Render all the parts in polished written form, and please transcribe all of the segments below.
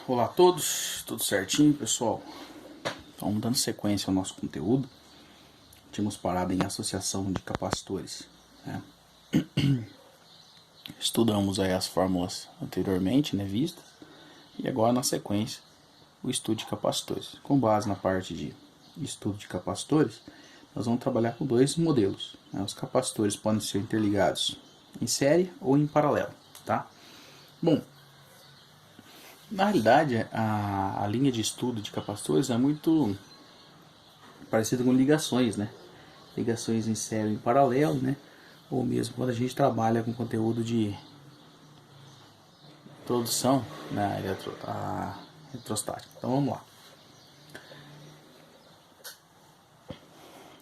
Olá a todos, tudo certinho, pessoal? Então, dando sequência ao nosso conteúdo, tínhamos parado em associação de capacitores, né? Estudamos aí as fórmulas anteriormente, né, vistas, e agora na sequência o estudo de capacitores. Com base na parte de estudo de capacitores, nós vamos trabalhar com dois modelos, né? Os capacitores podem ser interligados em série ou em paralelo, tá? Bom, na realidade, a linha de estudo de capacitores é muito parecida com ligações, né? Ligações em série ou em paralelo, né? Ou mesmo quando a gente trabalha com conteúdo de produção na eletrostática. Então vamos lá.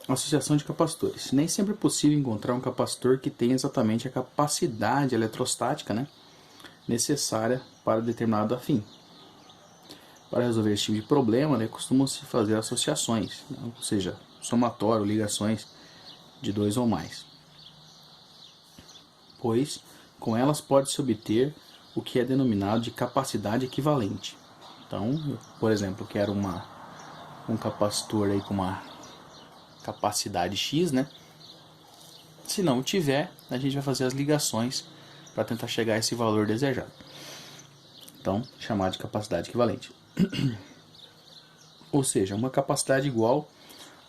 Associação de capacitores. Nem sempre é possível encontrar um capacitor que tenha exatamente a capacidade eletrostática, né, necessária para determinado fim. Para resolver esse tipo de problema, né, costumam-se fazer associações, né, ou seja, somatório, ligações de dois ou mais, pois com elas pode-se obter o que é denominado de capacidade equivalente. Então, por exemplo, eu quero um capacitor aí com uma capacidade X, né? Se não tiver, a gente vai fazer as ligações para tentar chegar a esse valor desejado. Então, chamado de capacidade equivalente. Ou seja, uma capacidade igual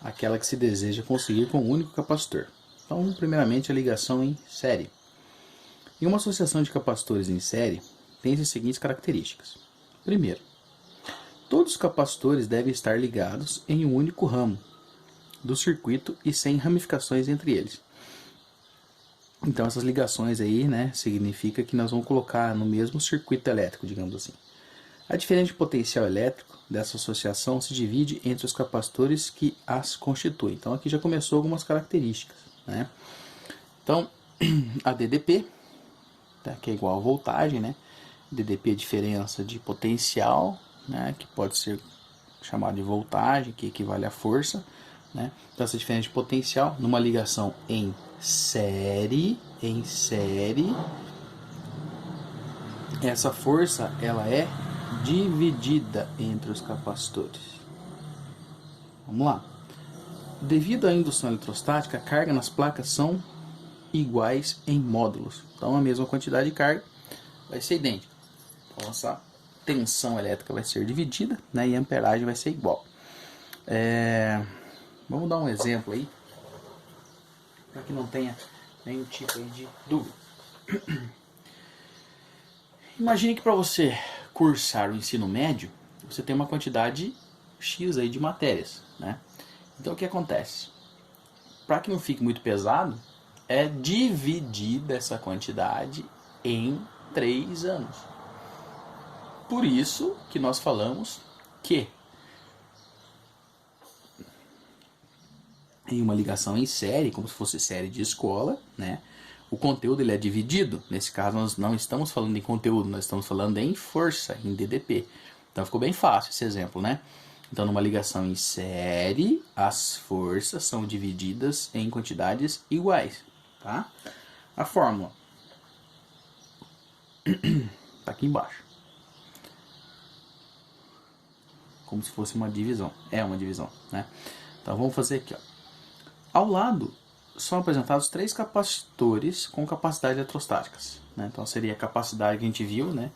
àquela que se deseja conseguir com um único capacitor. Então, primeiramente, a ligação em série. Em uma associação de capacitores em série, tem as seguintes características. Primeiro, todos os capacitores devem estar ligados em um único ramo do circuito e sem ramificações entre eles. Então essas ligações aí, né, significa que nós vamos colocar no mesmo circuito elétrico, digamos assim. A diferença de potencial elétrico dessa associação se divide entre os capacitores que as constituem. Então aqui já começou algumas características, né? Então a DDP, tá, que é igual a voltagem, né? DDP é diferença de potencial, né, que pode ser chamado de voltagem, que equivale à força, né? Então essa diferença de potencial numa ligação em série, essa força ela é dividida entre os capacitores. Vamos lá. Devido à indução eletrostática, a carga nas placas são iguais em módulos. Então a mesma quantidade de carga vai ser idêntica. Então essa tensão elétrica vai ser dividida, né, e a amperagem vai ser igual. Vamos dar um exemplo aí, para que não tenha nenhum tipo aí de dúvida. Imagine que para você cursar o ensino médio, você tem uma quantidade X aí de matérias, né? Então o que acontece? Para que não fique muito pesado, é dividida essa quantidade em 3 anos. Por isso que nós falamos que em uma ligação em série, como se fosse série de escola, né, o conteúdo ele é dividido. Nesse caso nós não estamos falando em conteúdo, nós estamos falando em força, em DDP. Então ficou bem fácil esse exemplo, né? Então numa ligação em série, as forças são divididas em quantidades iguais, tá? A fórmula está aqui embaixo. Como se fosse uma divisão. É uma divisão, né? Então vamos fazer aqui, ó. Ao lado são apresentados 3 capacitores com capacidades eletrostáticas, né? Então seria a capacidade que a gente viu, né,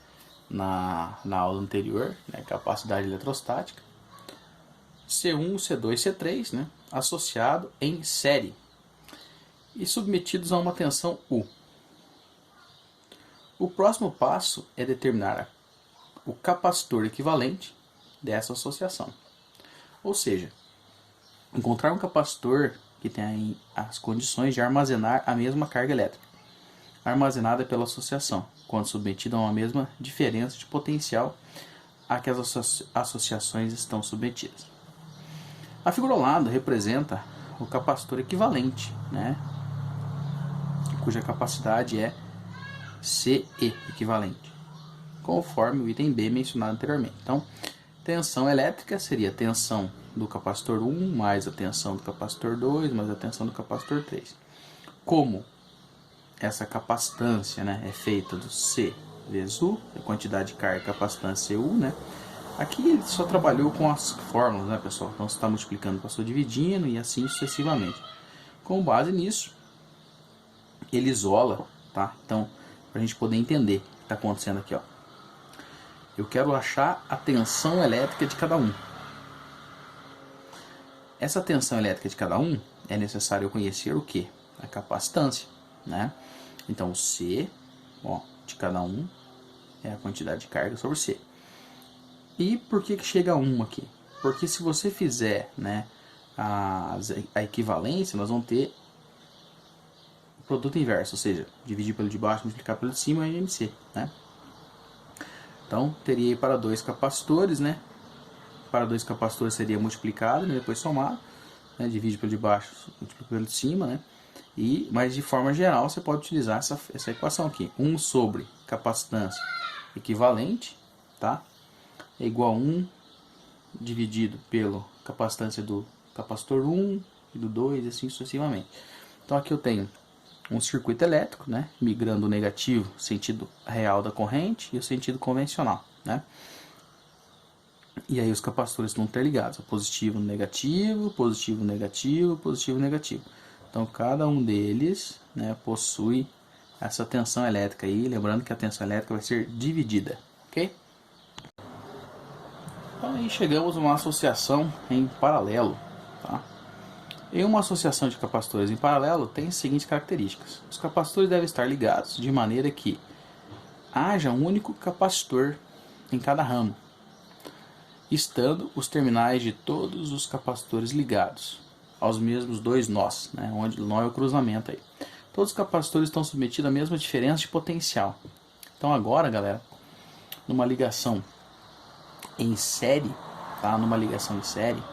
na aula anterior, né, capacidade eletrostática, C1, C2, C3, né, associado em série e submetidos a uma tensão U. O próximo passo é determinar o capacitor equivalente dessa associação, ou seja, encontrar um capacitor que tem as condições de armazenar a mesma carga elétrica, armazenada pela associação, quando submetida a uma mesma diferença de potencial a que as associações estão submetidas. A figura ao lado representa o capacitor equivalente, né, cuja capacidade é CE equivalente, conforme o item B mencionado anteriormente. Então, tensão elétrica seria a tensão do capacitor 1 mais a tensão do capacitor 2 mais a tensão do capacitor 3. Como essa capacitância, né, é feita do C vezes U, a quantidade de carga e capacitância U, né? Aqui ele só trabalhou com as fórmulas, né, pessoal? Então você está multiplicando, passou dividindo e assim sucessivamente. Com base nisso, ele isola, tá? Então, para a gente poder entender o que está acontecendo aqui, ó. Eu quero achar a tensão elétrica de cada um. Essa tensão elétrica de cada um é necessário eu conhecer o que? A capacitância, né? Então, o C, ó, de cada um é a quantidade de carga sobre C. E por que chega a 1 aqui? Porque se você fizer, né, a equivalência, nós vamos ter o produto inverso, ou seja, dividir pelo de baixo, multiplicar pelo de cima é MC, né? Então, teria aí para 2 capacitores, né? Para 2 capacitores seria multiplicado, né, depois somado, né, divide pelo de baixo, multiplica pelo de cima, né? Mas de forma geral você pode utilizar essa equação aqui. 1 sobre capacitância equivalente, tá? É igual a 1 dividido pela capacitância do capacitor 1 e do 2 e assim sucessivamente. Então aqui eu tenho um circuito elétrico, né, migrando o negativo, sentido real da corrente, e o sentido convencional, né? E aí os capacitores estão interligados, positivo, negativo, positivo, negativo, positivo, negativo. Então cada um deles, né, possui essa tensão elétrica aí, lembrando que a tensão elétrica vai ser dividida, ok? Então aí chegamos a uma associação em paralelo, tá? Em uma associação de capacitores em paralelo tem as seguintes características. Os capacitores devem estar ligados de maneira que haja um único capacitor em cada ramo, estando os terminais de todos os capacitores ligados aos mesmos dois nós, né, onde o nó é o cruzamento aí. Todos os capacitores estão submetidos à mesma diferença de potencial. Então agora, galera, numa ligação em série, tá? Numa ligação em série,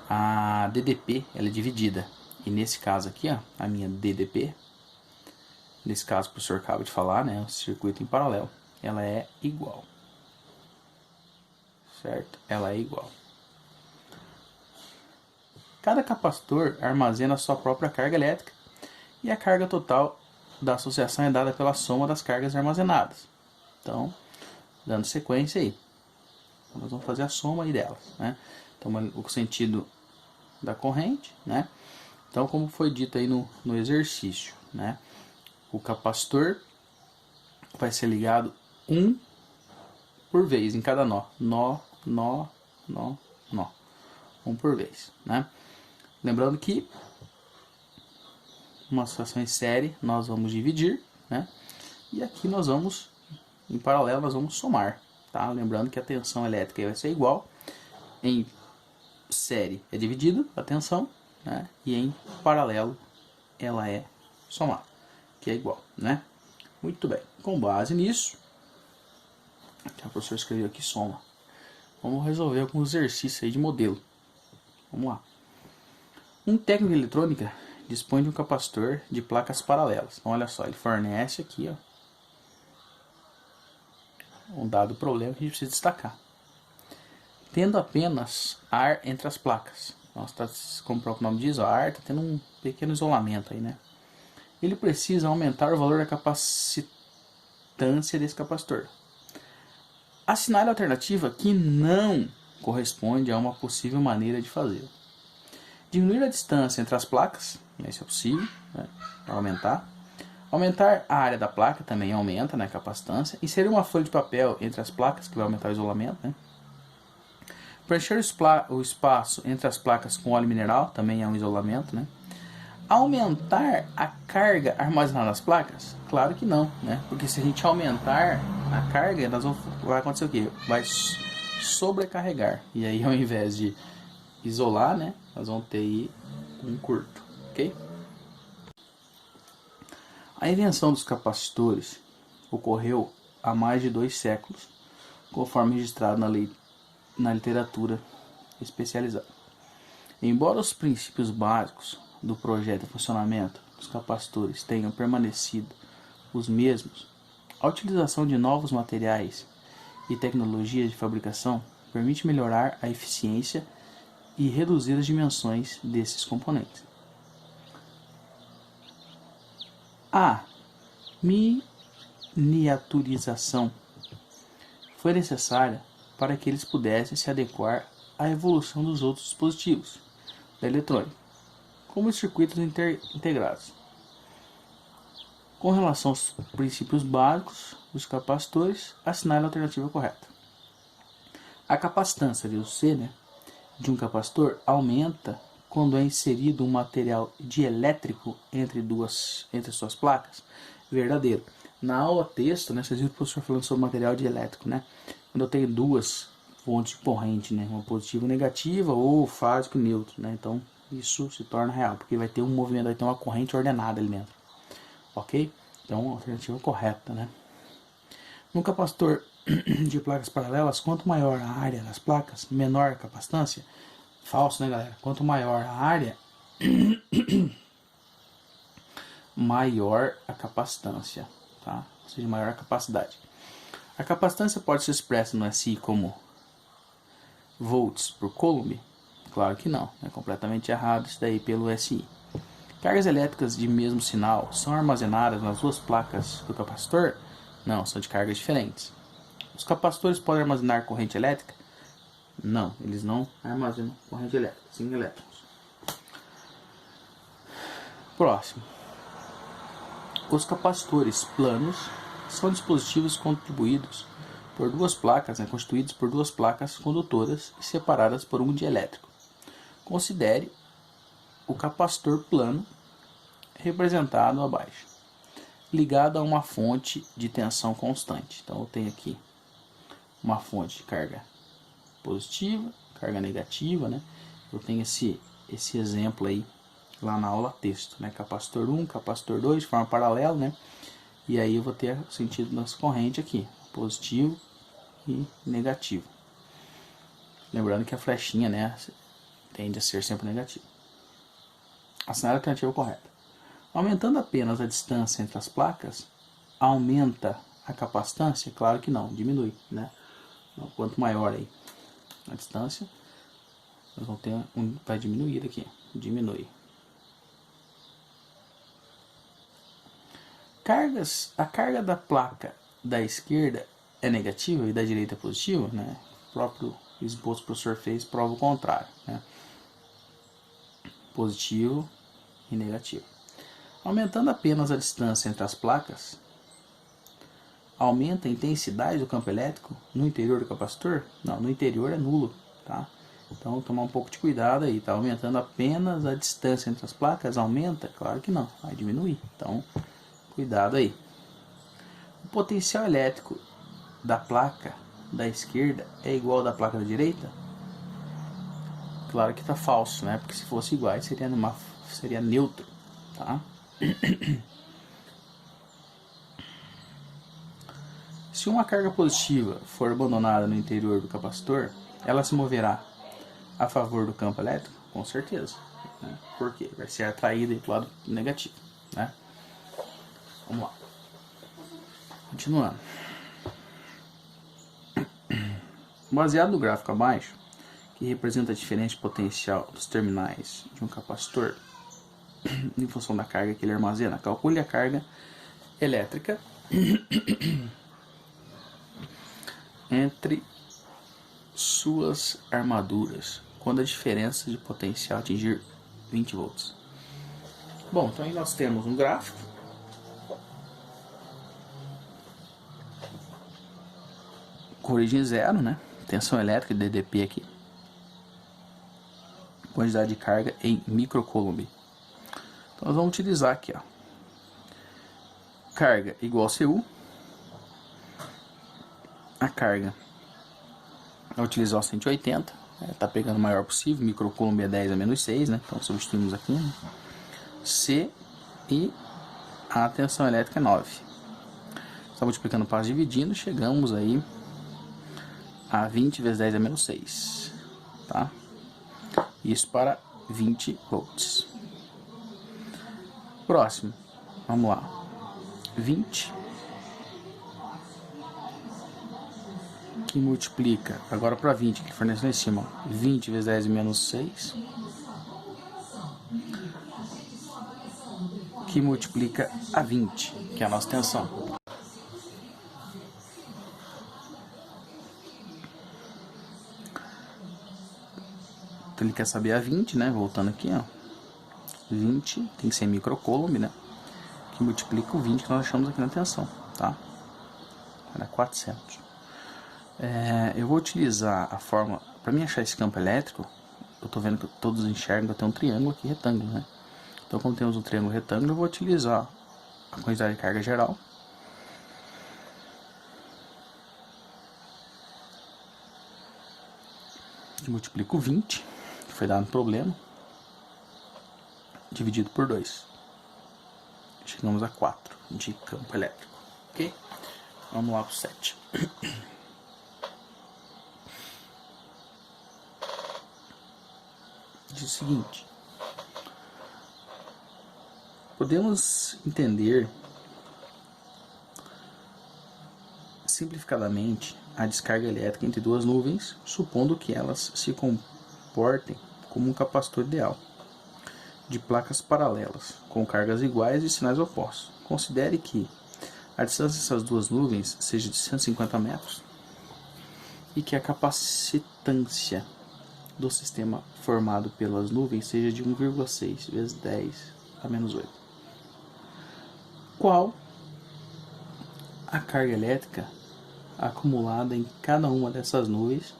a DDP ela é dividida. E nesse caso aqui, ó, a minha DDP, nesse caso que o professor acaba de falar, né, o circuito em paralelo, ela é igual. Certo? Ela é igual. Cada capacitor armazena a sua própria carga elétrica e a carga total da associação é dada pela soma das cargas armazenadas. Então, dando sequência aí, nós vamos fazer a soma aí delas, né? Então, o sentido da corrente, né? Então, como foi dito aí no exercício, né? O capacitor vai ser ligado um por vez em cada nó. Nó, nó, nó, nó. Um por vez, né? Lembrando que uma associação em série nós vamos dividir, né? E aqui nós vamos, em paralelo, nós vamos somar, tá? Lembrando que a tensão elétrica vai ser igual. Em série é dividido a tensão, né? E em paralelo ela é somada, que é igual, né? Muito bem. Com base nisso, o professor escreveu aqui soma. Vamos resolver alguns exercícios aí de modelo. Vamos lá. Um técnico de eletrônica dispõe de um capacitor de placas paralelas. Então, olha só, ele fornece aqui, ó, um dado problema que a gente precisa destacar. Tendo apenas ar entre as placas. Nossa, tá, como o próprio nome diz, o ar está tendo um pequeno isolamento aí, né? Ele precisa aumentar o valor da capacitância desse capacitor. Assinale a alternativa que não corresponde a uma possível maneira de fazê-lo. Diminuir a distância entre as placas, isso é possível, né, para aumentar. Aumentar a área da placa também aumenta, né, a capacitância. Inserir uma folha de papel entre as placas, que vai aumentar o isolamento, né. Preencher o espaço entre as placas com óleo mineral, também é um isolamento, né. Aumentar a carga armazenada nas placas? Claro que não, né, porque se a gente aumentar a carga, vai acontecer o quê? Vai sobrecarregar, e aí ao invés de isolar, né, nós vamos ter aí um curto, ok? A invenção dos capacitores ocorreu há mais de 2 séculos, conforme registrado na literatura especializada. Embora os princípios básicos do projeto e funcionamento dos capacitores tenham permanecido os mesmos, a utilização de novos materiais e tecnologias de fabricação permite melhorar a eficiência e reduzir as dimensões desses componentes. A. miniaturização foi necessária para que eles pudessem se adequar à evolução dos outros dispositivos da eletrônica, como os circuitos integrados. Com relação aos princípios básicos dos capacitores, assinale a alternativa correta. A capacitância, C, de um capacitor aumenta quando é inserido um material dielétrico entre suas placas. Verdadeiro. Na aula texto, vocês viram o professor falando sobre material dielétrico, Quando eu tenho duas fontes de corrente, uma positiva e negativa, ou fásico e neutro, Então, isso se torna real, porque vai ter um movimento, vai ter uma corrente ordenada ali dentro. Ok? Então, a alternativa correta, No capacitor de placas paralelas, quanto maior a área das placas, menor a capacitância. Falso, galera? Quanto maior a área, maior a capacitância, tá? Ou seja, maior a capacidade. A capacitância pode ser expressa no SI como volts por coulomb? Claro que não, é completamente errado isso daí pelo SI. Cargas elétricas de mesmo sinal são armazenadas nas duas placas do capacitor? Não, são de cargas diferentes. Os capacitores podem armazenar corrente elétrica? Não, eles não armazenam corrente elétrica, sim elétrons. Próximo. Os capacitores planos são dispositivos constituídos por duas placas condutoras e separadas por um dielétrico. Considere o capacitor plano representado abaixo, ligado a uma fonte de tensão constante. Então eu tenho aqui uma fonte de carga positiva, carga negativa, Eu tenho esse exemplo aí lá na aula texto, Capacitor 1, capacitor 2 de forma paralela, E aí eu vou ter o sentido das correntes aqui, positivo e negativo. Lembrando que a flechinha, tende a ser sempre negativa. Assinale a alternativa correta. Aumentando apenas a distância entre as placas, aumenta a capacitância? Claro que não, diminui, Quanto maior aí a distância, nós vamos ter vai diminuir aqui, diminui. A carga da placa da esquerda é negativa e da direita é positiva, O próprio esboço que o professor fez prova o contrário, Positivo e negativo. Aumentando apenas a distância entre as placas, aumenta a intensidade do campo elétrico no interior do capacitor? Não, no interior é nulo, tá? Então, tomar um pouco de cuidado aí, tá? Aumentando apenas a distância entre as placas, aumenta? Claro que não, vai diminuir. Então, cuidado aí. O potencial elétrico da placa da esquerda é igual ao da placa da direita? Claro que tá falso, Porque se fosse igual, seria neutro, tá? Se uma carga positiva for abandonada no interior do capacitor, ela se moverá a favor do campo elétrico? Com certeza. Por quê? Vai ser atraída para o lado negativo. Vamos lá. Continuando. Baseado no gráfico abaixo, que representa a diferença de potencial dos terminais de um capacitor em função da carga que ele armazena, calcule a carga elétrica entre suas armaduras quando a diferença de potencial atingir 20 volts. Bom, então aí nós temos um gráfico com origem zero, tensão elétrica, DDP aqui, quantidade de carga em microcoulomb. Então nós vamos utilizar aqui, carga igual a CU. A carga é utilizar o 180, tá pegando o maior possível, microcoulomb é 10 a menos 6, então substituímos aqui, C e a tensão elétrica é 9. Está multiplicando para dividindo, chegamos aí a 20 vezes 10 a menos 6, tá? Isso para 20 volts. Próximo, vamos lá, 20 que multiplica, agora para 20, que fornece lá em cima, 20 vezes 10 a menos 6, que multiplica a 20, que é a nossa tensão. Então ele quer saber a 20, né? Voltando aqui, ó. 20 tem que ser microcoulomb, né? Que multiplica o 20 que nós achamos aqui na tensão, tá? Era 400. Eu vou utilizar a forma... Para mim achar esse campo elétrico, eu tô vendo que todos enxergam que eu tenho um triângulo aqui retângulo, né? Então, como temos um triângulo retângulo, eu vou utilizar a quantidade de carga geral. Que multiplica o 20, que foi dado no problema, dividido por 2. Chegamos a 4 de campo elétrico, ok? Vamos lá para o 7. Diz o seguinte: podemos entender simplificadamente a descarga elétrica entre duas nuvens, supondo que elas se comportem como um capacitor ideal de placas paralelas, com cargas iguais e sinais opostos. Considere que a distância dessas duas nuvens seja de 150 metros e que a capacitância do sistema formado pelas nuvens seja de 1,6 vezes 10 a menos 8. Qual a carga elétrica acumulada em cada uma dessas nuvens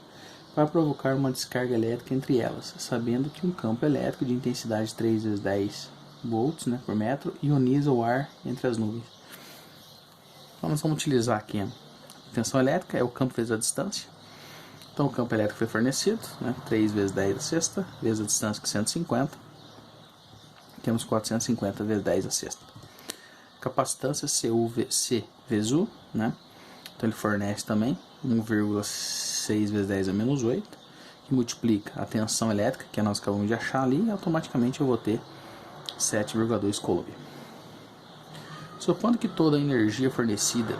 para provocar uma descarga elétrica entre elas, sabendo que um campo elétrico de intensidade 3 vezes 10 volts, né, por metro ioniza o ar entre as nuvens? Então nós vamos utilizar aqui a tensão elétrica, é o campo vezes a distância. Então o campo elétrico foi fornecido, né, 3 vezes 10 a sexta, vezes a distância que é 150. Temos 450 vezes 10 a sexta. Capacitância C vezes U, né? Então ele fornece também 1,6 vezes 10 a menos 8, que multiplica a tensão elétrica, que nós acabamos de achar ali, e automaticamente eu vou ter 7,2 coulomb. Supondo que toda a energia fornecida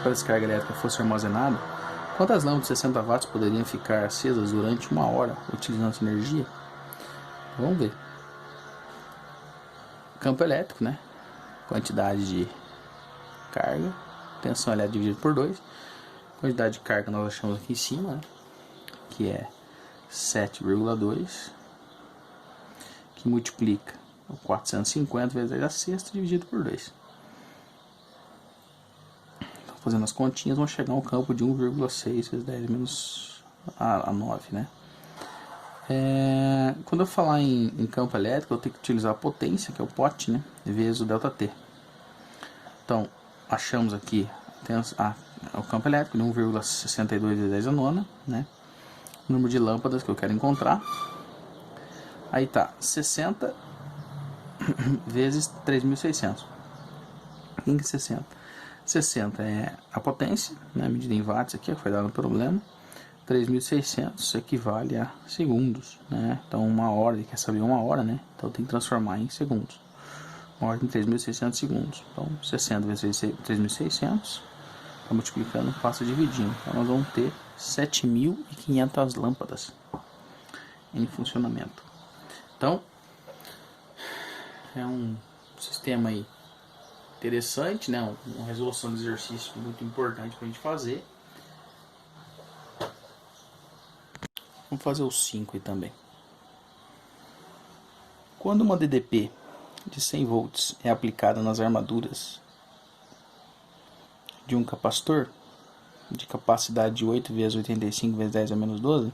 para a descarga elétrica fosse armazenada, quantas lâmpadas de 60 watts poderiam ficar acesas durante 1 hora utilizando essa energia? Vamos ver. Campo elétrico, né? Quantidade de carga, tensão elétrica dividido por 2. Quantidade de carga nós achamos aqui em cima, né? Que é 7,2, que multiplica 450 vezes 10 a sexta dividido por 2. Então, fazendo as continhas, vamos chegar a um campo de 1,6 vezes 10 menos a 9, né? Quando eu falar em campo elétrico, eu tenho que utilizar a potência, que é o POT, né, vezes o ΔT. Então, achamos aqui o campo elétrico de 1,62 vezes 10 a nona, né? O número de lâmpadas que eu quero encontrar. Aí tá 60 vezes 3.600. O que é 60? 60 é a potência, né, medida em watts aqui, que foi dado no problema. 3.600 equivale a segundos, né? Então uma hora, ele quer saber 1 hora, né? Então tem que transformar em segundos. 1 hora em 3.600 segundos. Então 60 vezes 3.600, tá multiplicando, passa dividindo. Então nós vamos ter 7.500 lâmpadas em funcionamento. Então é um sistema aí interessante, né? Uma resolução de exercício muito importante para a gente fazer. Vamos fazer o 5 aí também. Quando uma DDP de 100 volts é aplicada nas armaduras de um capacitor de capacidade de 8 vezes 85 vezes 10 a menos 12,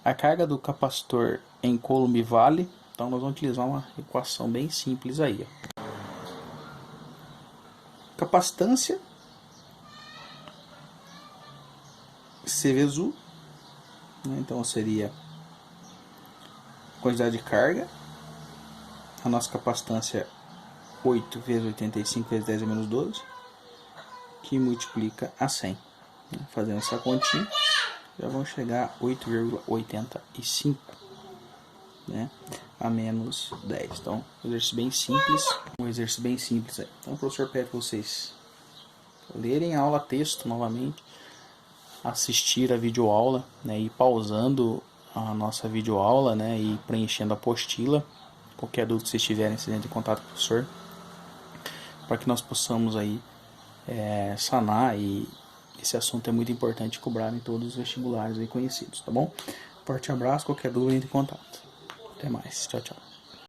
a carga do capacitor em coulomb vale. Então nós vamos utilizar uma equação bem simples aí. Capacitância C vezes U, né? Então seria quantidade de carga. A nossa capacitância 8 vezes 85 vezes 10 a menos 12, que multiplica a 100. Fazendo essa continha, já vamos chegar a 8,85, né, a menos 10. Então, um exercício bem simples aí. Então, o professor pede para vocês lerem a aula texto novamente, assistir a videoaula, né, e pausando a nossa videoaula, né, e preenchendo a apostila. Qualquer dúvida que vocês tiverem, vocês entrem em contato com o professor, para que nós possamos aí sanar. E esse assunto é muito importante cobrar em todos os vestibulares aí conhecidos, tá bom? Forte abraço, qualquer dúvida entre em contato. Até mais, tchau, tchau.